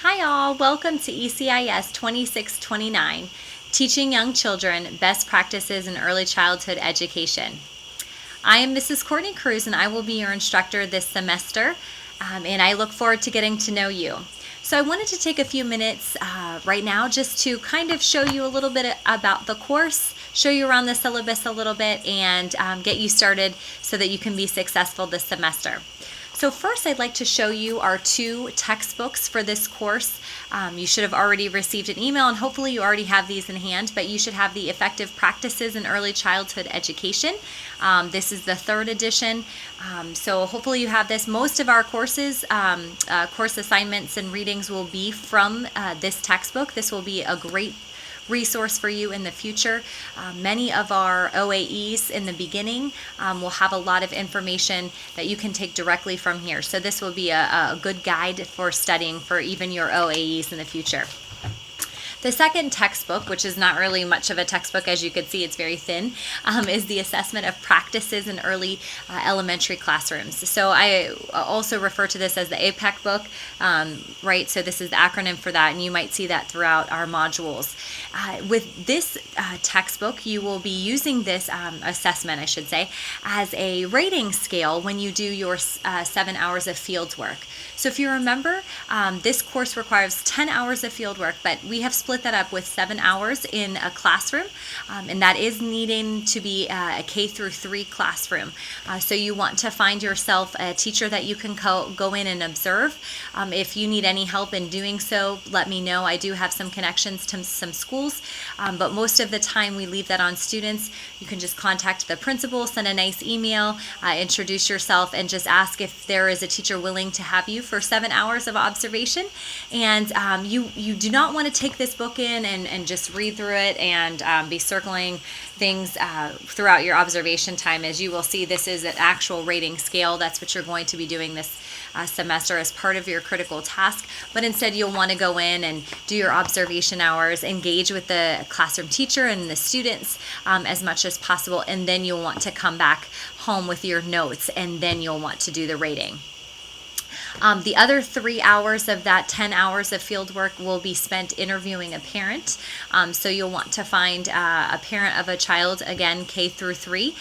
Hi all, welcome to ECIS 2629, Teaching Young Children Best Practices in Early Childhood Education. I am Mrs. Courtney Cruz and I will be your instructor this semester, and I look forward to getting to know you. So I wanted to take a few minutes right now just to kind of show you a little bit about the course, show you around the syllabus a little bit, and get you started so that you can be successful this semester. So first, I'd like to show you our two textbooks for this course. You should have already received an email, and hopefully you already have these in hand, but you should have the Effective Practices in Early Childhood Education. This is the third edition, so hopefully you have this. Most of our courses, course assignments and readings will be from this textbook. This will be a great resource for you in the future. Many of our OAEs in the beginning will have a lot of information that you can take directly from here. So this will be a good guide for studying for even your OAEs in the future. The second textbook, which is not really much of a textbook, as you can see, it's very thin, is the Assessment of Practices in Early Elementary Classrooms. So I also refer to this as the APEC book, right? So this is the acronym for that, and you might see that throughout our modules. With this textbook, you will be using this assessment, I should say, as a rating scale when you do your 7 hours of field work. So if you remember, this course requires 10 hours of field work, but we have split that up with 7 hours in a classroom, and that is needing to be a K through 3 classroom. So you want to find yourself a teacher that you can go in and observe. If you need any help in doing so, let me know. I do have some connections to some schools, but most of the time we leave that on students. You can just contact the principal, send a nice email, introduce yourself, and just ask if there is a teacher willing to have you for 7 hours of observation. And you do not want to take this book in and just read through it and be circling things throughout your observation time. As you will see, this is an actual rating scale. That's what you're going to be doing this semester as part of your critical task, but instead you'll want to go in and do your observation hours, engage with the classroom teacher and the students as much as possible, and then you'll want to come back home with your notes, and then you'll want to do the rating. The other 3 hours of that 10 hours of field work will be spent interviewing a parent. So you'll want to find a parent of a child, again, K through 3,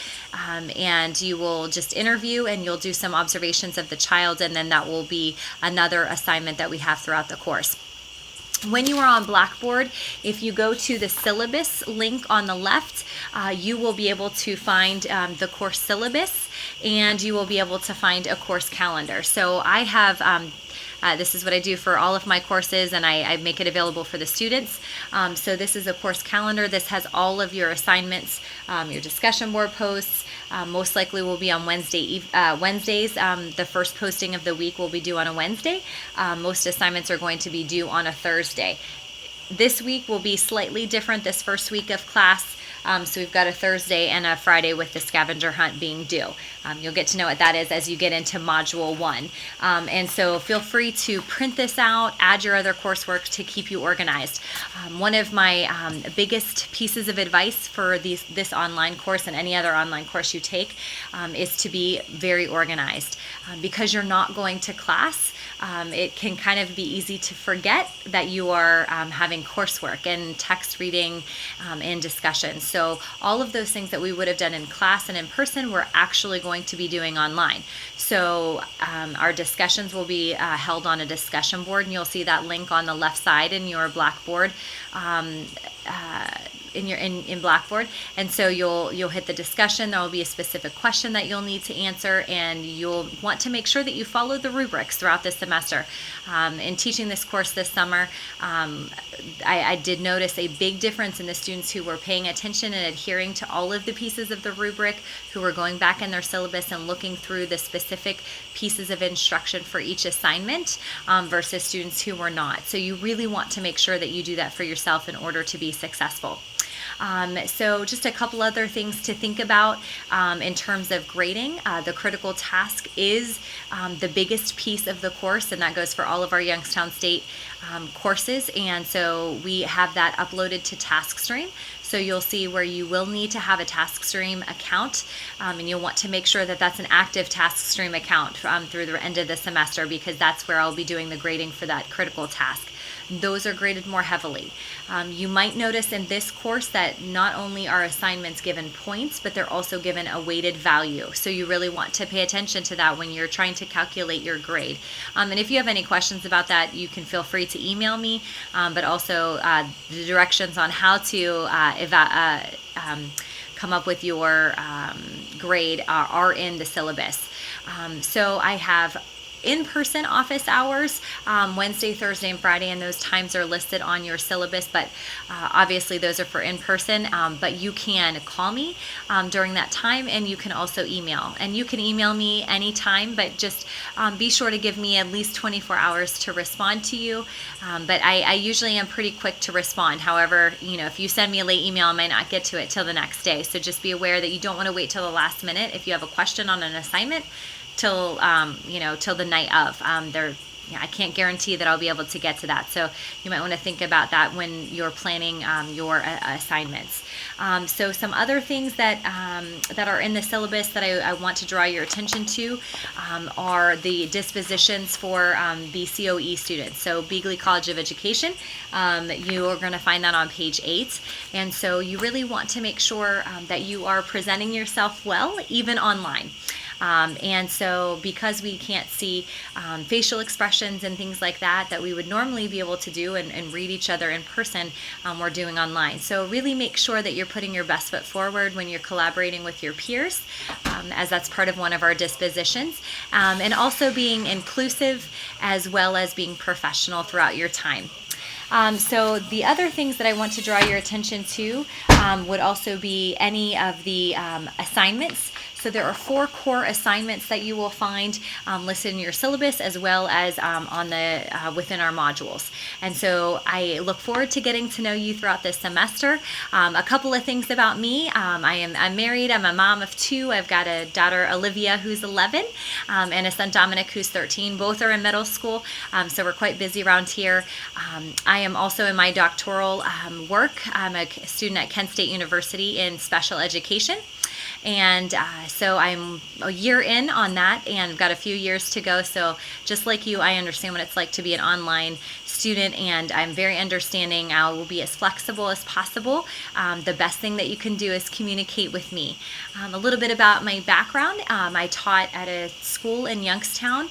and you will just interview and you'll do some observations of the child, and then that will be another assignment that we have throughout the course. When you are on Blackboard, if you go to the syllabus link on the left, you will be able to find the course syllabus, and you will be able to find a course calendar. So I have this is what I do for all of my courses, and I make it available for the students. So this is a course calendar. This has all of your assignments, your discussion board posts. Most likely will be on Wednesdays. The first posting of the week will be due on a Wednesday. Most assignments are going to be due on a Thursday. This week will be slightly different, this first week of class. So we've got a Thursday and a Friday with the scavenger hunt being due. You'll get to know what that is as you get into Module 1. And so feel free to print this out, add your other coursework to keep you organized. One of my biggest pieces of advice for this online course and any other online course you take is to be very organized. Because you're not going to class, it can kind of be easy to forget that you are having coursework and text reading and discussions. So all of those things that we would have done in class and in person, we're actually going to be doing online. So our discussions will be held on a discussion board, and you'll see that link on the left side in your Blackboard. In Blackboard, and so you'll hit the discussion. There will be a specific question that you'll need to answer, and you'll want to make sure that you follow the rubrics throughout this semester. In teaching this course this summer, I did notice a big difference in the students who were paying attention and adhering to all of the pieces of the rubric, who were going back in their syllabus and looking through the specific pieces of instruction for each assignment versus students who were not. So you really want to make sure that you do that for yourself in order to be successful. So just a couple other things to think about in terms of grading. The critical task is the biggest piece of the course, and that goes for all of our Youngstown State courses, and so we have that uploaded to TaskStream. So you'll see where you will need to have a TaskStream account, and you'll want to make sure that that's an active TaskStream account through the end of the semester, because that's where I'll be doing the grading for that critical task. those are graded more heavily. You might notice in this course that not only are assignments given points, but they're also given a weighted value. So you really want to pay attention to that when you're trying to calculate your grade. And if you have any questions about that, you can feel free to email me, but also the directions on how to come up with your grade are in the syllabus. So I have in-person office hours, Wednesday, Thursday, and Friday, and those times are listed on your syllabus, but obviously those are for in-person, but you can call me during that time, and you can also email. And you can email me anytime, but just be sure to give me at least 24 hours to respond to you. But I usually am pretty quick to respond. However, if you send me a late email, I might not get to it till the next day. So just be aware that you don't want to wait till the last minute if you have a question on an assignment till the night of. I can't guarantee that I'll be able to get to that. So you might want to think about that when you're planning your assignments. So some other things that are in the syllabus that I want to draw your attention to are the dispositions for BCOE students. So Beagley College of Education, you are going to find that on page 8. And so you really want to make sure that you are presenting yourself well, even online. And so because we can't see facial expressions and things like that we would normally be able to do and read each other in person, we're doing online. So really make sure that you're putting your best foot forward when you're collaborating with your peers, as that's part of one of our dispositions, and also being inclusive as well as being professional throughout your time. So the other things that I want to draw your attention to would also be any of the assignments. So there are 4 core assignments that you will find listed in your syllabus, as well as within our modules. And so I look forward to getting to know you throughout this semester. A couple of things about me: I'm married. I'm a mom of 2. I've got a daughter, Olivia, who's 11, and a son, Dominic, who's 13. Both are in middle school, so we're quite busy around here. I am also in my doctoral work. I'm a student at Kent State University in special education. And so I'm a year in on that, and I've got a few years to go. So just like you, I understand what it's like to be an online student, and I'm very understanding. I will be as flexible as possible. The best thing that you can do is communicate with me. A little bit about my background. I taught at a school in Youngstown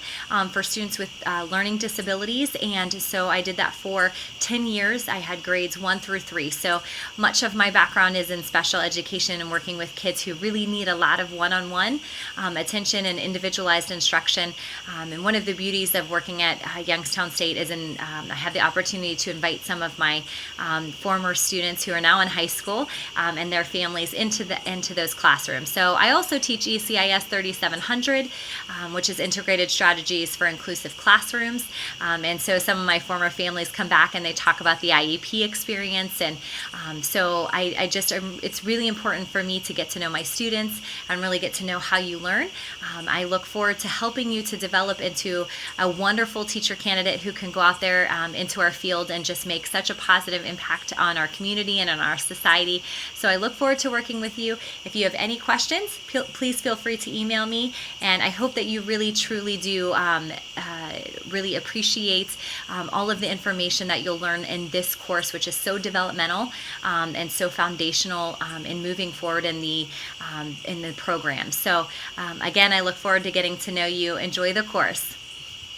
for students with learning disabilities, and so I did that for 10 years. I had grades 1 through 3. So much of my background is in special education and working with kids who really need a lot of one-on-one attention and individualized instruction. And one of the beauties of working at Youngstown State is I have the opportunity to invite some of my former students who are now in high school and their families into those classrooms. So I also teach ECIS 3700, which is Integrated Strategies for Inclusive Classrooms. And so some of my former families come back and they talk about the IEP experience. And so it's really important for me to get to know my students and really get to know how you learn. I look forward to helping you to develop into a wonderful teacher candidate who can go out there into our field and just make such a positive impact on our community and on our society. So I look forward to working with you. If you have any questions, please feel free to email me, and I hope that you really truly do really appreciate all of the information that you'll learn in this course, which is so developmental and so foundational in moving forward in the program. So again, I look forward to getting to know you. Enjoy the course.